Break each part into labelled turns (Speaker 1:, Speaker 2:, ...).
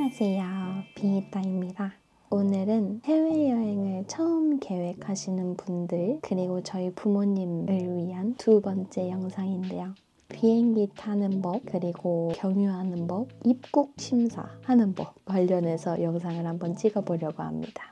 Speaker 1: 안녕하세요. 비히타입니다. 오늘은 해외여행을 처음 계획하시는 분들 그리고 저희 부모님을 위한 두 번째 영상인데요. 비행기 타는 법, 그리고 경유하는 법, 입국 심사하는 법 관련해서 영상을 한번 찍어보려고 합니다.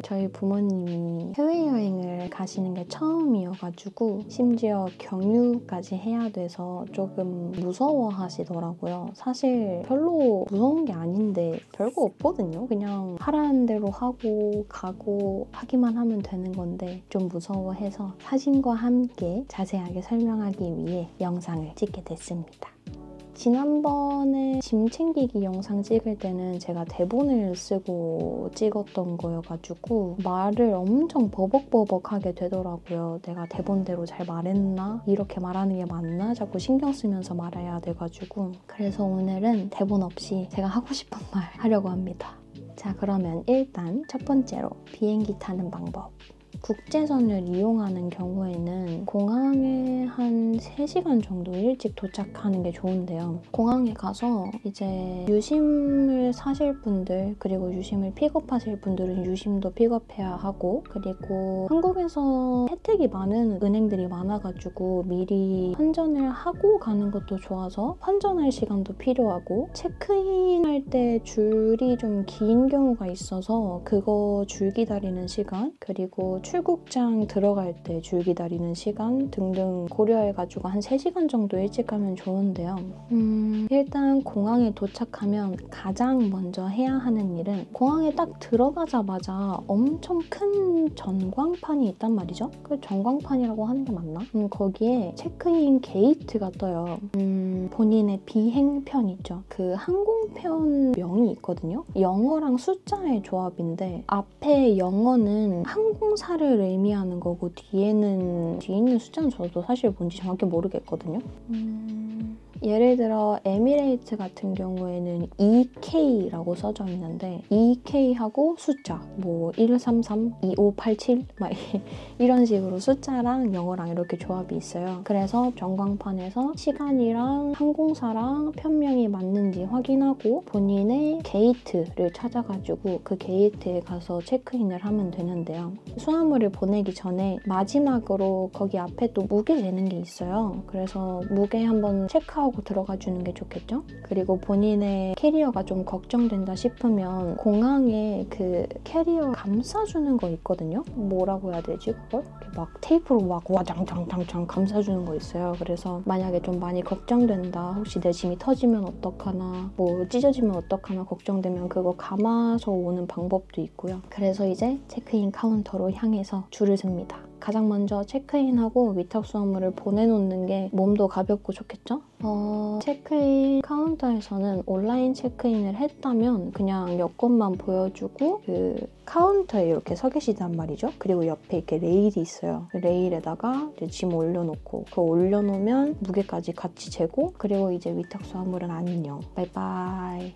Speaker 1: 저희 부모님이 해외여행을 가시는 게 처음이어가지고 심지어 경유까지 해야 돼서 조금 무서워하시더라고요. 사실 별로 무서운 게 아닌데 별거 없거든요. 그냥 하라는 대로 하고 가고 하기만 하면 되는 건데 좀 무서워해서 사진과 함께 자세하게 설명하기 위해 영상을 찍게 됐습니다. 지난번에 짐 챙기기 영상 찍을 때는 제가 대본을 쓰고 찍었던 거여가지고 말을 엄청 버벅버벅하게 되더라고요. 내가 대본대로 잘 말했나? 이렇게 말하는 게 맞나? 자꾸 신경 쓰면서 말해야 돼가지고 그래서 오늘은 대본 없이 제가 하고 싶은 말 하려고 합니다. 자, 그러면 일단 첫 번째로 비행기 타는 방법. 국제선을 이용하는 경우에는 공항에 한 3시간 정도 일찍 도착하는 게 좋은데요. 공항에 가서 이제 유심을 사실 분들 그리고 유심을 픽업하실 분들은 유심도 픽업해야 하고 그리고 한국에서 혜택이 많은 은행들이 많아가지고 미리 환전을 하고 가는 것도 좋아서 환전할 시간도 필요하고 체크인할 때 줄이 좀 긴 경우가 있어서 그거 줄 기다리는 시간 그리고 출국장 들어갈 때 줄 기다리는 시간 등등 고려해가지고 한 3시간 정도 일찍 가면 좋은데요. 일단 공항에 도착하면 가장 먼저 해야 하는 일은 공항에 딱 들어가자마자 엄청 큰 전광판이 있단 말이죠. 그 전광판이라고 하는 게 맞나? 거기에 체크인 게이트가 떠요. 본인의 비행편 있죠. 그 항공편 명이 있거든요. 영어랑 숫자의 조합인데 앞에 영어는 항공사를 의미하는 거고 뒤에 있는 숫자는 저도 사실 뭔지 정확히 모르겠거든요. 예를 들어 에미레이트 같은 경우에는 EK라고 써져 있는데 EK하고 숫자 뭐 133, 2587 막 이런 식으로 숫자랑 영어랑 이렇게 조합이 있어요. 그래서 전광판에서 시간이랑 항공사랑 편명이 맞는지 확인하고 본인의 게이트를 찾아가지고 그 게이트에 가서 체크인을 하면 되는데요. 수화물을 보내기 전에 마지막으로 거기 앞에 또 무게 재는 게 있어요. 그래서 무게 한번 체크하고 들어가 주는 게 좋겠죠? 그리고 본인의 캐리어가 좀 걱정된다 싶으면 공항에 그 캐리어 감싸주는 거 있거든요? 뭐라고 해야 되지 그걸? 막 테이프로 막 와장창창창 감싸주는 거 있어요. 그래서 만약에 좀 많이 걱정된다, 혹시 내 짐이 터지면 어떡하나, 뭐 찢어지면 어떡하나 걱정되면 그거 감아서 오는 방법도 있고요. 그래서 이제 체크인 카운터로 향해서 줄을 섭니다. 가장 먼저 체크인하고 위탁 수화물을 보내놓는 게 몸도 가볍고 좋겠죠? 체크인 카운터에서는 온라인 체크인을 했다면 그냥 여권만 보여주고 그 카운터에 이렇게 서 계시단 말이죠. 그리고 옆에 이렇게 레일이 있어요. 그 레일에다가 이제 짐 올려놓고 그거 올려놓으면 무게까지 같이 재고 그리고 이제 위탁 수화물은 안녕. 바이바이.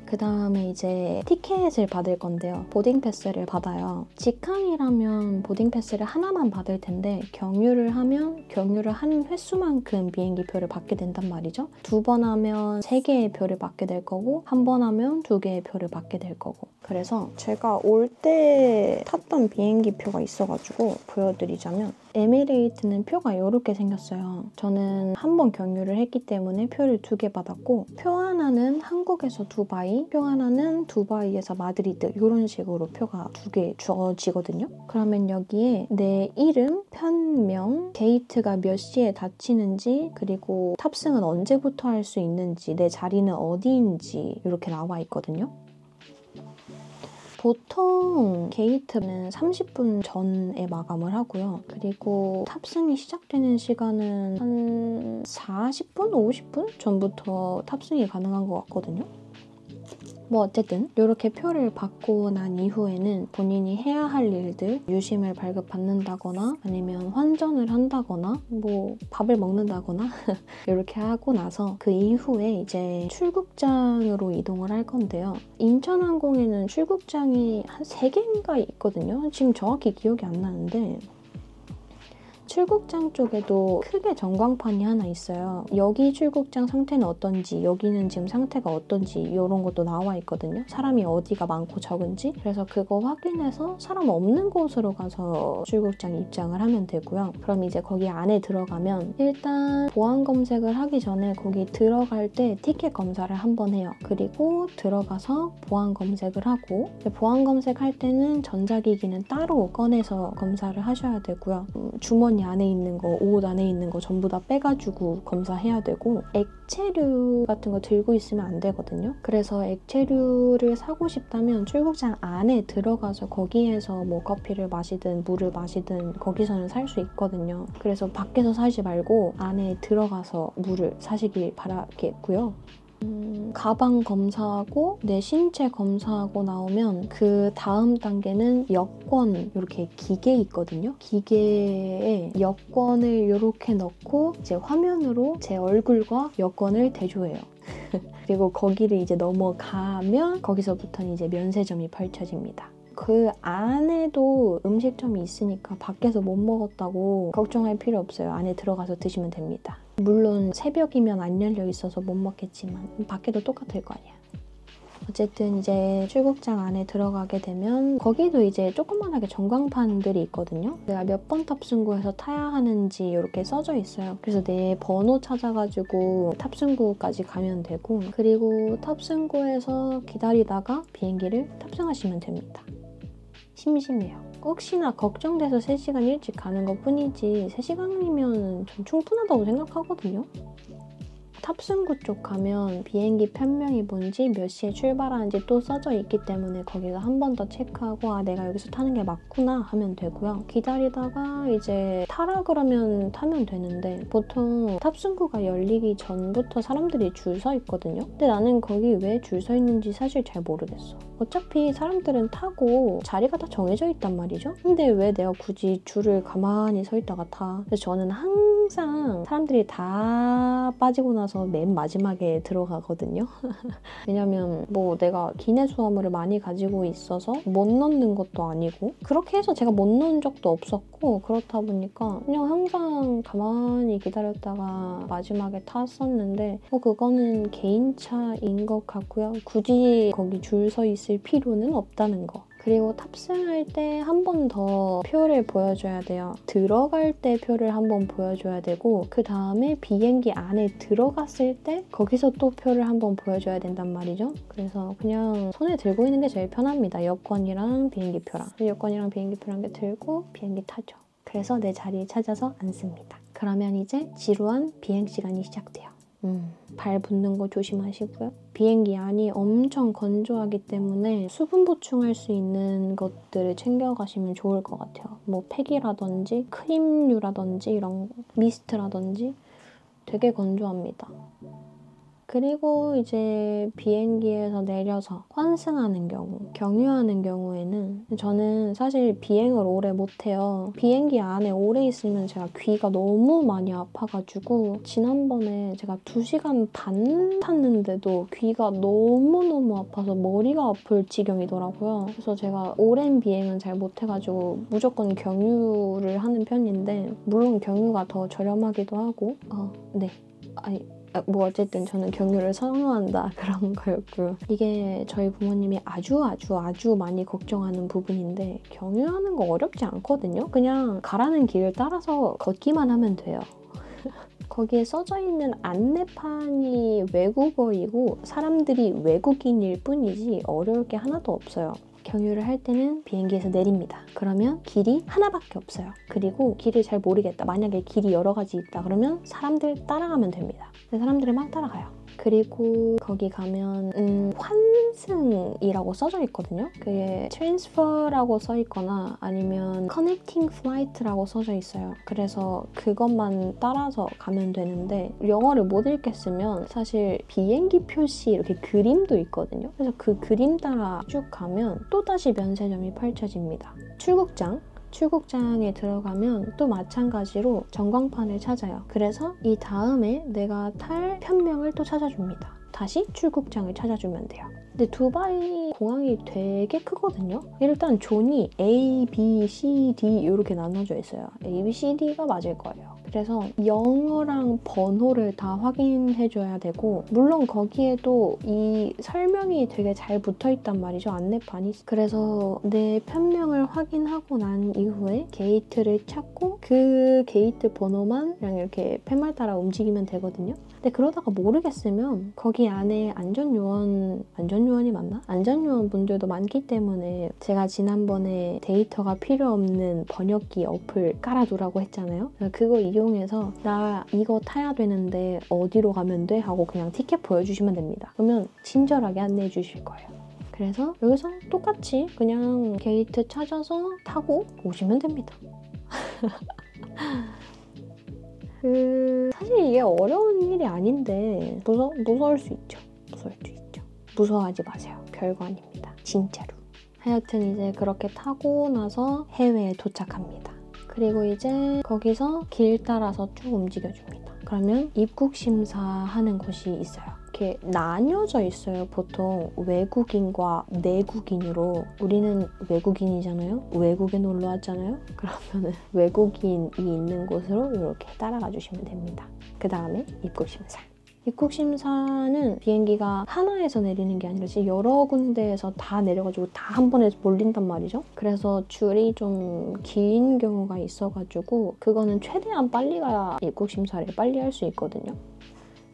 Speaker 1: 그 다음에 이제 티켓을 받을 건데요. 보딩 패스를 받아요. 직항이라면 보딩 패스를 하나만 받을 텐데 경유를 하면 경유를 한 횟수만큼 비행기 표를 받게 된단 말이죠. 2번 하면 3개의 표를 받게 될 거고 1번 하면 2개의 표를 받게 될 거고 그래서 제가 올 때 탔던 비행기 표가 있어가지고 보여드리자면 에미레이트는 표가 이렇게 생겼어요. 저는 한 번 경유를 했기 때문에 표를 2개 받았고 표 하나는 한국에서 두바이, 표 하나는 두바이에서 마드리드 이런 식으로 표가 2개 주어지거든요. 그러면 여기에 내 이름, 편명, 게이트가 몇 시에 닫히는지 그리고 탑승은 언제부터 할 수 있는지 내 자리는 어디인지 이렇게 나와 있거든요. 보통 게이트는 30분 전에 마감을 하고요. 그리고 탑승이 시작되는 시간은 한 40분, 50분 전부터 탑승이 가능한 것 같거든요. 뭐 어쨌든 이렇게 표를 받고 난 이후에는 본인이 해야 할 일들, 유심을 발급받는다거나 아니면 환전을 한다거나 뭐 밥을 먹는다거나 이렇게 하고 나서 그 이후에 이제 출국장으로 이동을 할 건데요. 인천항공에는 출국장이 한 3개인가 있거든요. 지금 정확히 기억이 안 나는데 출국장 쪽에도 크게 전광판이 하나 있어요. 여기 출국장 상태는 어떤지, 여기는 지금 상태가 어떤지 이런 것도 나와 있거든요. 사람이 어디가 많고 적은지. 그래서 그거 확인해서 사람 없는 곳으로 가서 출국장 입장을 하면 되고요. 그럼 이제 거기 안에 들어가면 일단 보안 검색을 하기 전에 거기 들어갈 때 티켓 검사를 한번 해요. 그리고 들어가서 보안 검색을 하고 보안 검색할 때는 전자기기는 따로 꺼내서 검사를 하셔야 되고요. 주머니 안에 있는 거, 옷 안에 있는 거 전부 다 빼가지고 검사해야 되고 액체류 같은 거 들고 있으면 안 되거든요. 그래서 액체류를 사고 싶다면 출국장 안에 들어가서 거기에서 뭐 커피를 마시든 물을 마시든 거기서는 살 수 있거든요. 그래서 밖에서 사지 말고 안에 들어가서 물을 사시길 바라겠고요. 가방 검사하고 내 신체 검사하고 나오면 그 다음 단계는 여권, 이렇게 기계 있거든요. 기계에 여권을 이렇게 넣고 이제 화면으로 제 얼굴과 여권을 대조해요. 그리고 거기를 이제 넘어가면 거기서부터는 이제 면세점이 펼쳐집니다. 그 안에도 음식점이 있으니까 밖에서 못 먹었다고 걱정할 필요 없어요. 안에 들어가서 드시면 됩니다. 물론 새벽이면 안 열려 있어서 못 먹겠지만 밖에도 똑같을 거 아니야. 어쨌든 이제 출국장 안에 들어가게 되면 거기도 이제 조그만하게 전광판들이 있거든요. 내가 몇 번 탑승구에서 타야 하는지 이렇게 써져 있어요. 그래서 내 번호 찾아가지고 탑승구까지 가면 되고 그리고 탑승구에서 기다리다가 비행기를 탑승하시면 됩니다. 심심해요. 혹시나 걱정돼서 3시간 일찍 가는 것 뿐이지 3시간이면 전 충분하다고 생각하거든요. 탑승구 쪽 가면 비행기 편명이 뭔지 몇 시에 출발하는지 또 써져 있기 때문에 거기서 한 번 더 체크하고 아 내가 여기서 타는 게 맞구나 하면 되고요. 기다리다가 이제 타라 그러면 타면 되는데 보통 탑승구가 열리기 전부터 사람들이 줄 서 있거든요. 근데 나는 거기 왜 줄 서 있는지 사실 잘 모르겠어. 어차피 사람들은 타고 자리가 다 정해져 있단 말이죠. 근데 왜 내가 굳이 줄을 가만히 서 있다가 타? 그래서 저는 항상 사람들이 다 빠지고 나서 맨 마지막에 들어가거든요. 왜냐면 뭐 내가 기내 수화물을 많이 가지고 있어서 못 넣는 것도 아니고 그렇게 해서 제가 못 넣은 적도 없었고 그렇다 보니까 그냥 항상 가만히 기다렸다가 마지막에 탔었는데 그거는 개인차인 것 같고요. 굳이 거기 줄 서 있을 필요는 없다는 거. 그리고 탑승할 때 한 번 더 표를 보여줘야 돼요. 들어갈 때 표를 한 번 보여줘야 되고 그 다음에 비행기 안에 들어갔을 때 거기서 또 표를 한 번 보여줘야 된단 말이죠. 그래서 그냥 손에 들고 있는 게 제일 편합니다. 여권이랑 비행기표랑. 여권이랑 비행기표랑 게 들고 비행기 타죠. 그래서 내 자리 찾아서 앉습니다. 그러면 이제 지루한 비행 시간이 시작돼요. 발 붓는 거 조심하시고요. 비행기 안이 엄청 건조하기 때문에 수분 보충할 수 있는 것들을 챙겨가시면 좋을 것 같아요. 뭐 팩이라든지 크림류라든지 이런 미스트라든지 되게 건조합니다. 그리고 이제 비행기에서 내려서 환승하는 경우, 경유하는 경우에는 저는 사실 비행을 오래 못해요. 비행기 안에 오래 있으면 제가 귀가 너무 많이 아파가지고 지난번에 제가 2시간 반 탔는데도 귀가 너무너무 아파서 머리가 아플 지경이더라고요. 그래서 제가 오랜 비행은 잘 못해가지고 무조건 경유를 하는 편인데 물론 경유가 더 저렴하기도 하고 뭐 어쨌든 저는 경유를 선호한다 그런 거였고요. 이게 저희 부모님이 아주 많이 걱정하는 부분인데 경유하는 거 어렵지 않거든요. 그냥 가라는 길을 따라서 걷기만 하면 돼요. 거기에 써져 있는 안내판이 외국어이고 사람들이 외국인일 뿐이지 어려울 게 하나도 없어요. 경유를 할 때는 비행기에서 내립니다. 그러면 길이 하나밖에 없어요. 그리고 길을 잘 모르겠다. 만약에 길이 여러 가지 있다 그러면 사람들 따라가면 됩니다. 사람들이 막 따라가요. 그리고 거기 가면 환승이라고 써져 있거든요. 그게 transfer라고 써 있거나 아니면 connecting flight라고 써져 있어요. 그래서 그것만 따라서 가면 되는데 영어를 못 읽겠으면 사실 비행기 표시 이렇게 그림도 있거든요. 그래서 그 그림 따라 쭉 가면 또다시 면세점이 펼쳐집니다. 출국장에 들어가면 또 마찬가지로 전광판을 찾아요. 그래서 이 다음에 내가 탈 편명을 또 찾아줍니다. 다시 출국장을 찾아주면 돼요. 근데 두바이 공항이 되게 크거든요. 일단 존이 A, B, C, D 이렇게 나눠져 있어요. A, B, C, D가 맞을 거예요. 그래서 영어랑 번호를 다 확인해줘야 되고 물론 거기에도 이 설명이 되게 잘 붙어있단 말이죠. 안내판이. 그래서 내 편명을 확인하고 난 이후에 게이트를 찾고 그 게이트 번호만 그냥 이렇게 팻말 따라 움직이면 되거든요. 근데 그러다가 모르겠으면 거기 안에 안전요원이 맞나? 안전요원 분들도 많기 때문에 제가 지난번에 데이터가 필요 없는 번역기 어플 깔아두라고 했잖아요. 그거 이용해서 나 이거 타야 되는데 어디로 가면 돼? 하고 그냥 티켓 보여주시면 됩니다. 그러면 친절하게 안내해 주실 거예요. 그래서 여기서 똑같이 그냥 게이트 찾아서 타고 오시면 됩니다. 사실 이게 어려운 일이 아닌데 무서울 수 있죠. 무서워하지 마세요. 별거 아닙니다. 진짜로. 하여튼 이제 그렇게 타고 나서 해외에 도착합니다. 그리고 이제 거기서 길 따라서 쭉 움직여줍니다. 그러면 입국 심사하는 곳이 있어요. 이렇게 나뉘어져 있어요. 보통 외국인과 내국인으로. 우리는 외국인이잖아요. 외국에 놀러 왔잖아요. 그러면 외국인이 있는 곳으로 이렇게 따라가 주시면 됩니다. 그 다음에 입국 심사. 입국 심사는 비행기가 하나에서 내리는 게 아니라 여러 군데에서 다 내려가지고 다 한 번에 몰린단 말이죠. 그래서 줄이 좀 긴 경우가 있어가지고 그거는 최대한 빨리 가야 입국 심사를 빨리 할 수 있거든요.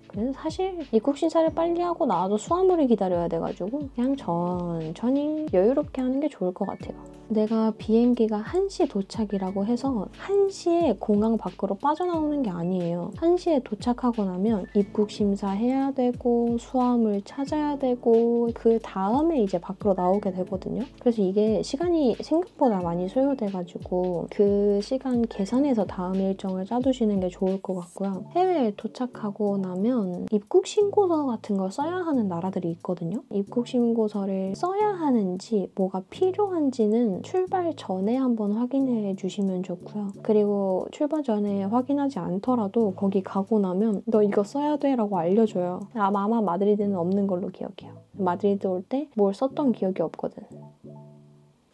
Speaker 1: 그래서 사실 입국 심사를 빨리 하고 나와도 수화물을 기다려야 돼가지고 그냥 천천히 여유롭게 하는 게 좋을 것 같아요. 내가 비행기가 1시 도착이라고 해서 1시에 공항 밖으로 빠져나오는 게 아니에요. 1시에 도착하고 나면 입국 심사해야 되고 수화물 찾아야 되고 그 다음에 이제 밖으로 나오게 되거든요. 그래서 이게 시간이 생각보다 많이 소요돼가지고 그 시간 계산해서 다음 일정을 짜두시는 게 좋을 것 같고요. 해외에 도착하고 나면 입국 신고서 같은 걸 써야 하는 나라들이 있거든요. 입국 신고서를 써야 하는지 뭐가 필요한지는 출발 전에 한번 확인해 주시면 좋고요. 그리고 출발 전에 확인하지 않더라도 거기 가고 나면 너 이거 써야 돼 라고 알려줘요. 아마 마드리드는 없는 걸로 기억해요. 마드리드 올 때 뭘 썼던 기억이 없거든.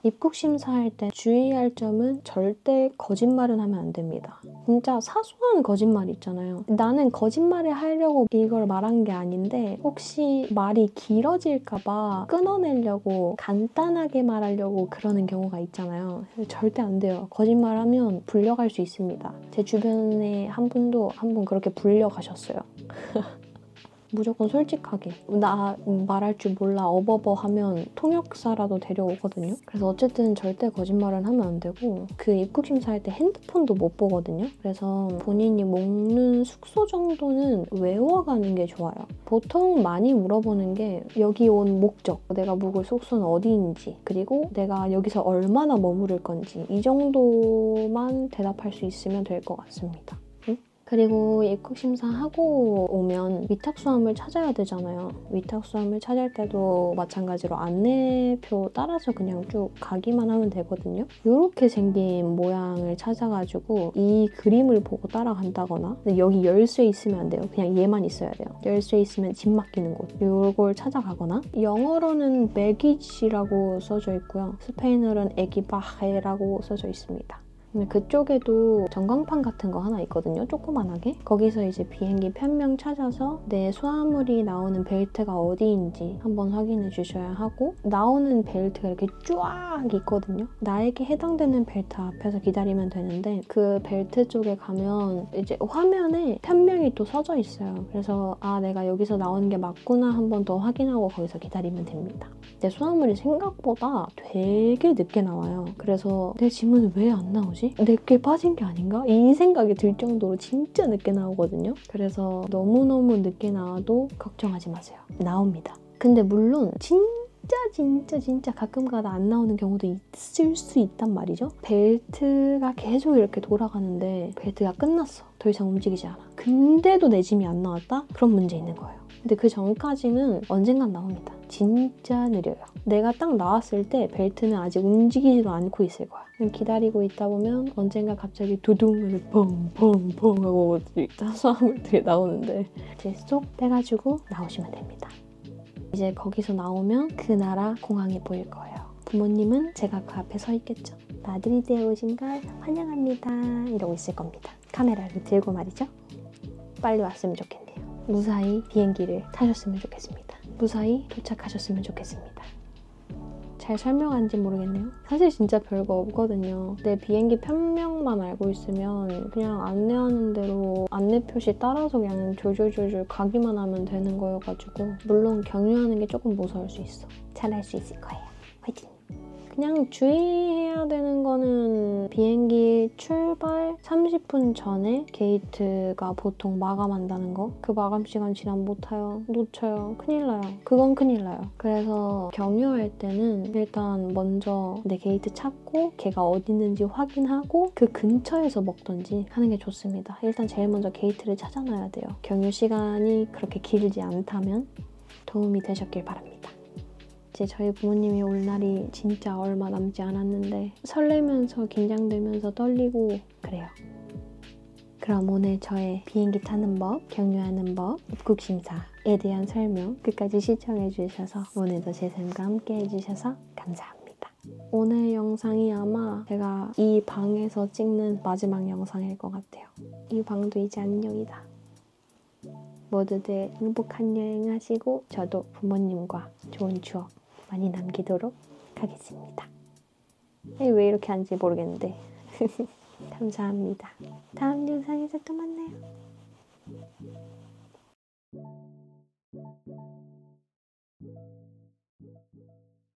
Speaker 1: 입국 심사할 때 주의할 점은 절대 거짓말은 하면 안 됩니다. 진짜 사소한 거짓말 있잖아요. 나는 거짓말을 하려고 이걸 말한 게 아닌데 혹시 말이 길어질까 봐 끊어내려고 간단하게 말하려고 그러는 경우가 있잖아요. 절대 안 돼요. 거짓말하면 불려갈 수 있습니다. 제 주변에 한 분도 한 번 그렇게 불려가셨어요. 무조건 솔직하게 나 말할 줄 몰라 어버버 하면 통역사라도 데려오거든요. 그래서 어쨌든 절대 거짓말은 하면 안 되고 그 입국 심사할 때 핸드폰도 못 보거든요. 그래서 본인이 묵는 숙소 정도는 외워가는 게 좋아요. 보통 많이 물어보는 게 여기 온 목적, 내가 묵을 숙소는 어디인지 그리고 내가 여기서 얼마나 머무를 건지 이 정도만 대답할 수 있으면 될 것 같습니다. 그리고 입국 심사하고 오면 위탁수함을 찾아야 되잖아요. 위탁수함을 찾을 때도 마찬가지로 안내표 따라서 그냥 쭉 가기만 하면 되거든요. 이렇게 생긴 모양을 찾아가지고 이 그림을 보고 따라간다거나 근데 여기 열쇠 있으면 안 돼요. 그냥 얘만 있어야 돼요. 열쇠 있으면 짐 맡기는 곳 이걸 찾아가거나 영어로는 baggage 써져 있고요. 스페인어로는 equipaje라고 써져 있습니다. 그쪽에도 전광판 같은 거 하나 있거든요. 조그만하게. 거기서 이제 비행기 편명 찾아서 내 수화물이 나오는 벨트가 어디인지 한번 확인해 주셔야 하고 나오는 벨트가 이렇게 쫙 있거든요. 나에게 해당되는 벨트 앞에서 기다리면 되는데 그 벨트 쪽에 가면 이제 화면에 편명이 또 써져 있어요. 그래서 아 내가 여기서 나오는 게 맞구나 한번 더 확인하고 거기서 기다리면 됩니다. 내 수화물이 생각보다 되게 늦게 나와요. 그래서 내 짐은 왜 안 나오지? 내게 빠진 게 아닌가? 이 생각이 들 정도로 진짜 늦게 나오거든요. 그래서 너무너무 늦게 나와도 걱정하지 마세요. 나옵니다. 근데 물론 진짜 가끔가다 안 나오는 경우도 있을 수 있단 말이죠. 벨트가 계속 이렇게 돌아가는데 벨트가 끝났어. 더 이상 움직이지 않아. 근데도 내 짐이 안 나왔다? 그런 문제 있는 거예요. 근데 그 전까지는 언젠간 나옵니다. 진짜 느려요. 내가 딱 나왔을 때 벨트는 아직 움직이지도 않고 있을 거야. 그냥 기다리고 있다 보면 언젠가 갑자기 두둥 하고 펑펑펑 하고 수화물들이 나오는데 이제 쏙 빼가지고 나오시면 됩니다. 이제 거기서 나오면 그 나라 공항이 보일 거예요. 부모님은 제가 그 앞에 서 있겠죠. 마드리드에 오신 걸 환영합니다 이러고 있을 겁니다. 카메라를 들고 말이죠. 빨리 왔으면 좋겠네요. 무사히 비행기를 타셨으면 좋겠습니다. 무사히 도착하셨으면 좋겠습니다. 잘 설명한지 모르겠네요. 사실 진짜 별거 없거든요. 내 비행기 편명만 알고 있으면 그냥 안내하는 대로 안내 표시 따라서 그냥 졸졸졸졸 가기만 하면 되는 거여가지고 물론 경유하는 게 조금 무서울 수 있어. 잘할 수 있을 거예요. 화이팅! 그냥 주의해야 되는 거는 비행기 출발 30분 전에 게이트가 보통 마감한다는 거. 그 마감 시간 지나면 못 타요. 놓쳐요. 큰일 나요. 그건 큰일 나요. 그래서 경유할 때는 일단 먼저 내 게이트 찾고 걔가 어디 있는지 확인하고 그 근처에서 먹던지 하는 게 좋습니다. 일단 제일 먼저 게이트를 찾아놔야 돼요. 경유 시간이 그렇게 길지 않다면 도움이 되셨길 바랍니다. 이제 저희 부모님이 올 날이 진짜 얼마 남지 않았는데 설레면서 긴장되면서 떨리고 그래요. 그럼 오늘 저의 비행기 타는 법, 경유하는 법, 입국 심사에 대한 설명 끝까지 시청해주셔서 오늘도 제 삶과 함께 해주셔서 감사합니다. 오늘 영상이 아마 제가 이 방에서 찍는 마지막 영상일 것 같아요. 이 방도 이제 안녕이다. 모두들 행복한 여행 하시고 저도 부모님과 좋은 추억 많이 남기도록 하겠습니다. 왜 이렇게 하는지 모르겠는데 감사합니다. 다음 영상에서 또 만나요.